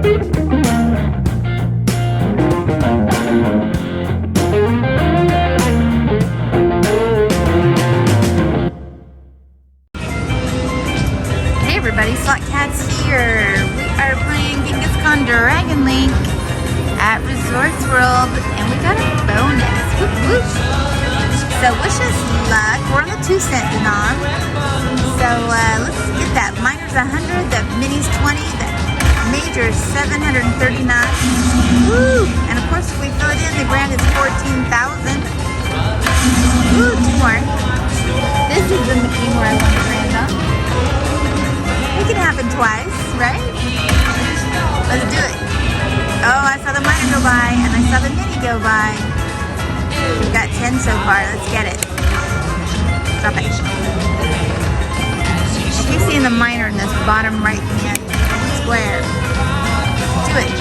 Hey everybody, Slot Cats here. We are playing Gengis Kahn Dragon Link at Resorts World, and we got a bonus. Whoop, whoop. So wish us luck. We're on the 2-cent denom. So let's get that. Miner's 100, the mini's 20, the major's 739. Woo! And of course, if we fill it in, the grand is 14,000. Woo! 2 more. This is the machine where I want to grand up. It can happen twice, right? Let's do it. Oh, I saw the miner go by, and I saw the mini go by. We've got 10 so far. Let's get it. Drop it. I keep seeing the miner in this bottom right-hand square. Do it.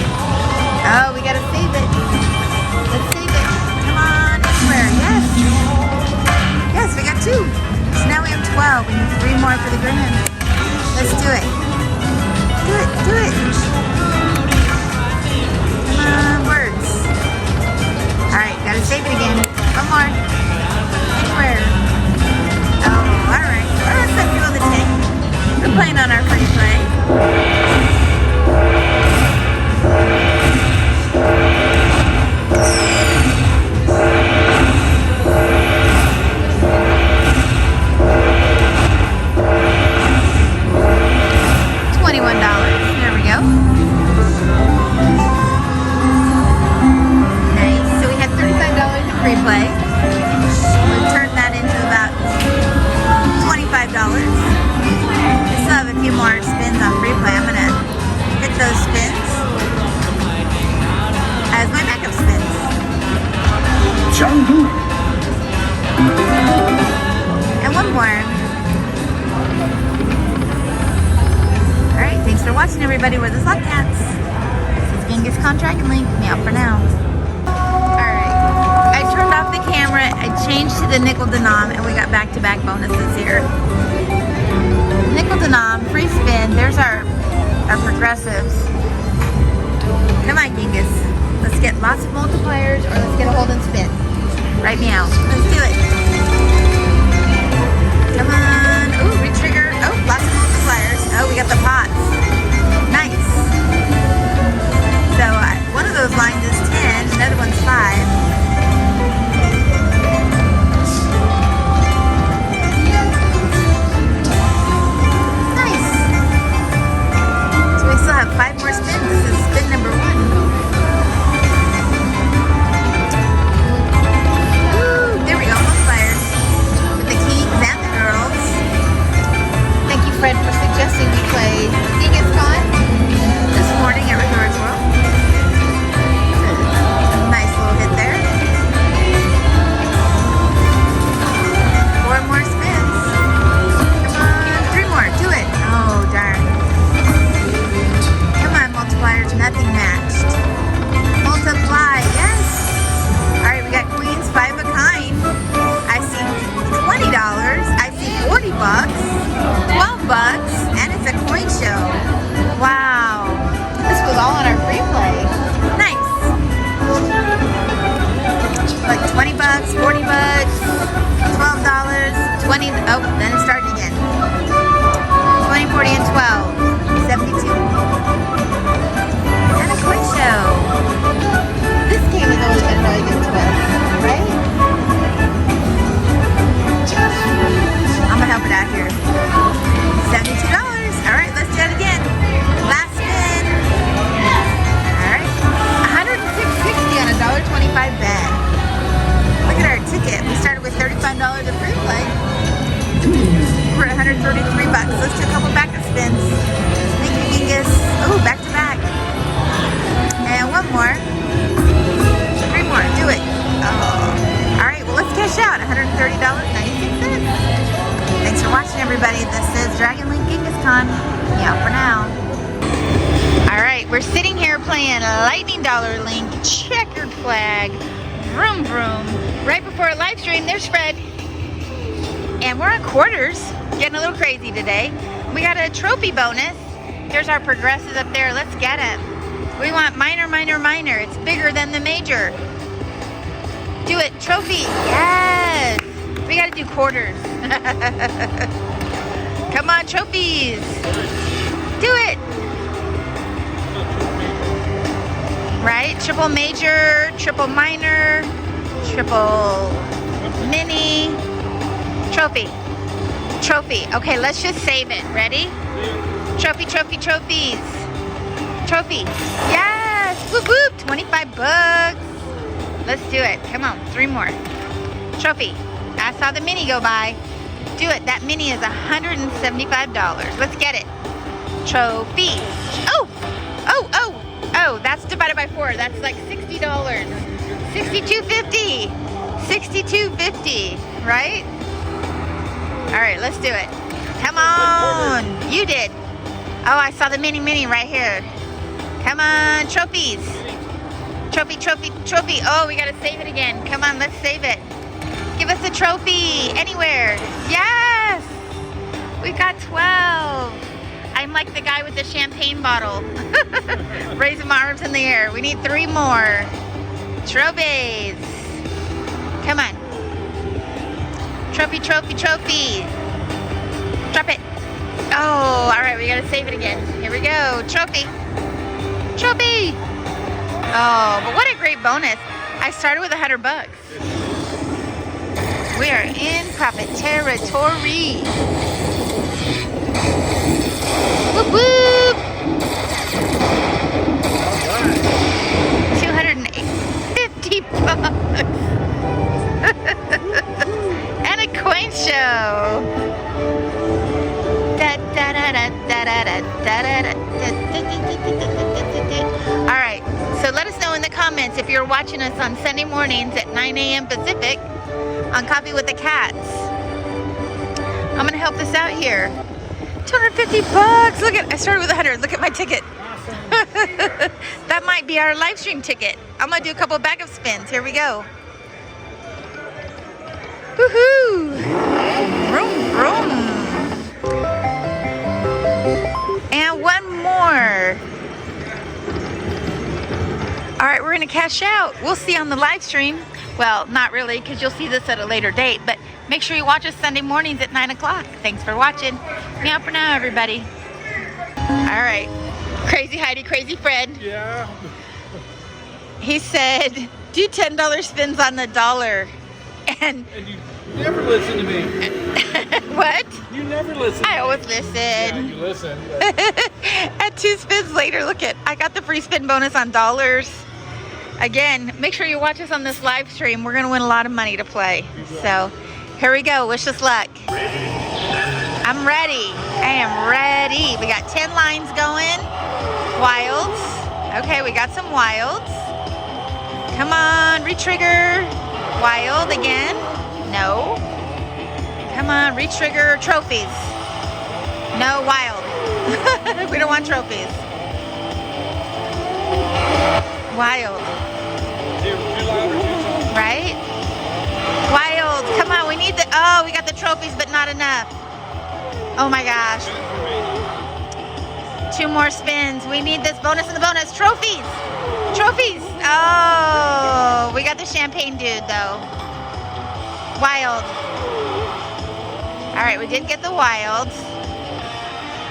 Oh, we gotta save it. Let's save it. Come on, anywhere. Yes. Yes, we got 2. So now we have 12. We need 3 more for the grand. Let's do it. Do it. Do it. Come on, words. Alright, gotta save it again. One more. Anywhere. Oh, alright. Well, let's let people in the tank. We're playing on our free play. $21. There we go. Nice. So we had $35 in free play. We'll turn that into about $25. We still have a few more spins on free play. I'm gonna hit those spins as my backup spins. And one more. Alright, thanks for watching everybody. We're the Slot Cats. This is Gengis Kahn Dragon Link. Meow for now. Alright. I turned off the camera, I changed to the nickel denom, and we got back-to-back bonuses here. Nickel denom, free spin. There's our progressives. Come on, Gengis. Let's get lots of multipliers, or let's get a hold and spin. Right meow. Let's do it. Come on. Ooh, re-trigger. Oh, lots of multipliers. Oh, we got the pots. Nice. So one of those lines is 10, another one's 5. Still have 5 more spins. This is spin number 1. Woo, there we go, multipliers with the kings and the girls. Thank you, Fred, for suggesting we play Gengis Kahn this morning at Resorts World. Nice little hit there. 4 more spins. Come on, 3 more. Do it. Oh, darn. Multipliers, nothing matched. Multiply, yes. Alright, we got queens, 5 of kind. I see $20. I see $40, $12, and it's a coin show. Wow. This was all on our free play. Nice. Like $20, $40, $12, 20. Oh, then it started again. 20, 40, and 12. 72. And a quick show. This game has always been really good to us, right? I'm gonna help it out here. $72. Alright, let's do it again. Last spin. Alright. $106.60 on a $1.25 bet. Look at our ticket. We started with $35 of free play. We're at $133. Let's do a couple backup spins. Thank you, Gengis. Oh, back to back. And one more. 3 more. Do it. Oh. Alright, well, let's cash out. $130.96. Thanks for watching, everybody. This is Dragon Link Gengis Kahn. Yeah, for now. Alright, we're sitting here playing Lightning Dollar Link, Checkered Flag, Vroom Vroom. Right before a live stream, there's Fred. And we're on quarters. Getting a little crazy today. We got a trophy bonus. Here's our progressives up there. Let's get it. We want minor, minor, minor. It's bigger than the major. Do it. Trophy. Yes. We got to do quarters. Come on, trophies. Do it. Right? Triple major, triple minor, triple mini, trophy. Trophy. Okay, let's just save it. Ready? Trophy, trophy, trophies. Trophy. Yes! Whoop whoop! 25 bucks. Let's do it. Come on, 3 more. Trophy. I saw the mini go by. Do it. That mini is $175. Let's get it. Trophy. Oh! Oh, oh! Oh, that's divided by 4. That's like $60. $62.50. $62.50, right? All right, let's do it. Come on. You did. Oh, I saw the mini right here. Come on, trophies. Trophy, trophy, trophy. Oh, we got to save it again. Come on, let's save it. Give us a trophy anywhere. Yes. We got 12. I'm like the guy with the champagne bottle. Raising my arms in the air. We need 3 more. Trophies. Come on. Trophy, trophy, trophy. Drop it. Oh, all right. We got to save it again. Here we go. Trophy. Trophy. Oh, but what a great bonus. I started with $100 bucks. We are in profit territory. Whoop whoop! 250 bucks. And a coin show. All right, so let us know in the comments if you're watching us on Sunday mornings at 9 a.m. Pacific on Coffee with the Cats. I'm gonna help this out here. 250 bucks. Look at, I started with 100. Look at my ticket. That might be our live stream ticket. I'm gonna do a couple backup spins. Here we go. Woohoo! Vroom, vroom. And 1 more. All right, we're gonna cash out. We'll see on the live stream. Well, not really, because you'll see this at a later date, but make sure you watch us Sunday mornings at 9 o'clock. Thanks for watching. Meow for now, everybody. All right. Crazy Heidi, Crazy Fred. Yeah. He said, do $10 spins on the dollar. And you never listen to me. What? You never listen. I always listen. Yeah, you listen. At 2 spins later, look at, I got the free spin bonus on dollars. Again, make sure you watch us on this live stream. We're going to win a lot of money to play. So, here we go. Wish us luck. I'm ready. I am ready. We got 10 lines going. Wilds. Okay, we got some wilds. Come on, retrigger. Wild again. No. Come on, retrigger. Trophies. No, wild. We don't want trophies. Wild. Right? Wild. Come on, we need the, oh, we got the trophies, but not enough. Oh my gosh. 2 more spins. We need this bonus and the bonus. Trophies. Trophies. Oh, we got the champagne dude though. Wild. All right, we did get the wilds.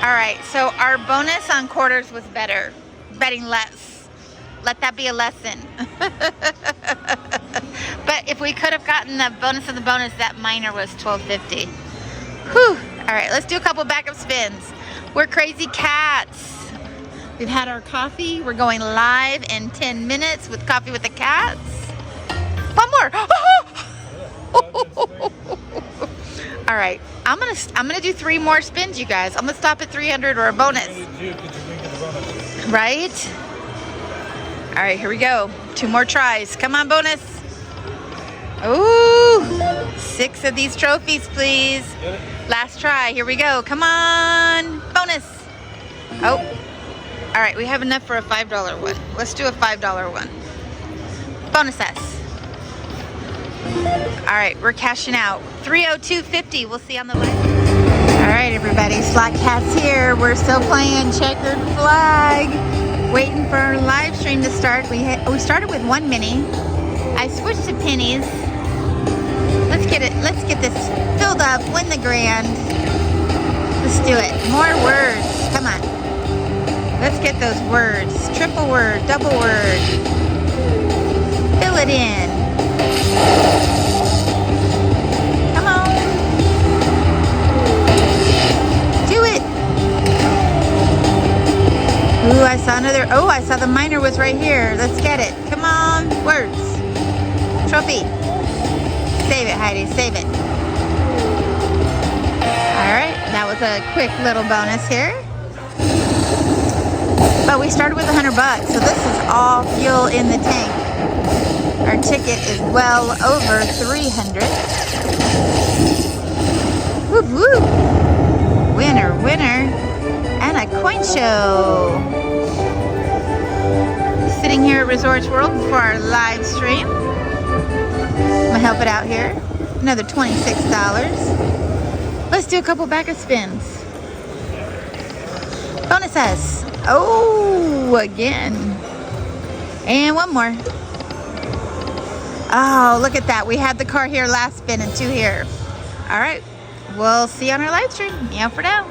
All right, so our bonus on quarters was better. Betting less. Let that be a lesson. But if we could have gotten the bonus of the bonus, that minor was $12.50. Whew. All right, let's do a couple backup spins. We're crazy cats. We've had our coffee. We're going live in 10 minutes with Coffee with the Cats. 1 more. All right, I'm gonna do 3 more spins, you guys. I'm gonna stop at 300 or a bonus. Right? All right, here we go. 2 more tries. Come on, bonus. Ooh, 6 of these trophies, please. Last try. Here we go. Come on, bonus. Oh, all right. We have enough for a $5 one. Let's do a $5 one. Bonus S. All right, we're cashing out. 302.50. We'll see on the way. All right, everybody. Slot Cats here. We're still playing Checkered Flag. Waiting for our live stream to start. We started with 1 mini. I switched to pennies. Let's get it. Let's get this filled up. Win the grand. Let's do it. More words. Come on. Let's get those words. Triple word, double word. Fill it in. Come on. Do it. Ooh, I saw another. Oh, I saw the minor was right here. Let's get it. Come on. Words. Trophy. Save it, Heidi. Save it. All right. That was a quick little bonus here. But we started with $100, so this is all fuel in the tank. Our ticket is well over 300. Whoop, whoop. Winner, winner. And a coin show. Sitting here at Resorts World for our live stream. I'm gonna help it out here. Another $26. Let's do a couple back of spins. Bonus S. Oh, again. And one more. Oh, look at that. We had the car here last spin and 2 here. All right. We'll see you on our live stream. Meow for now.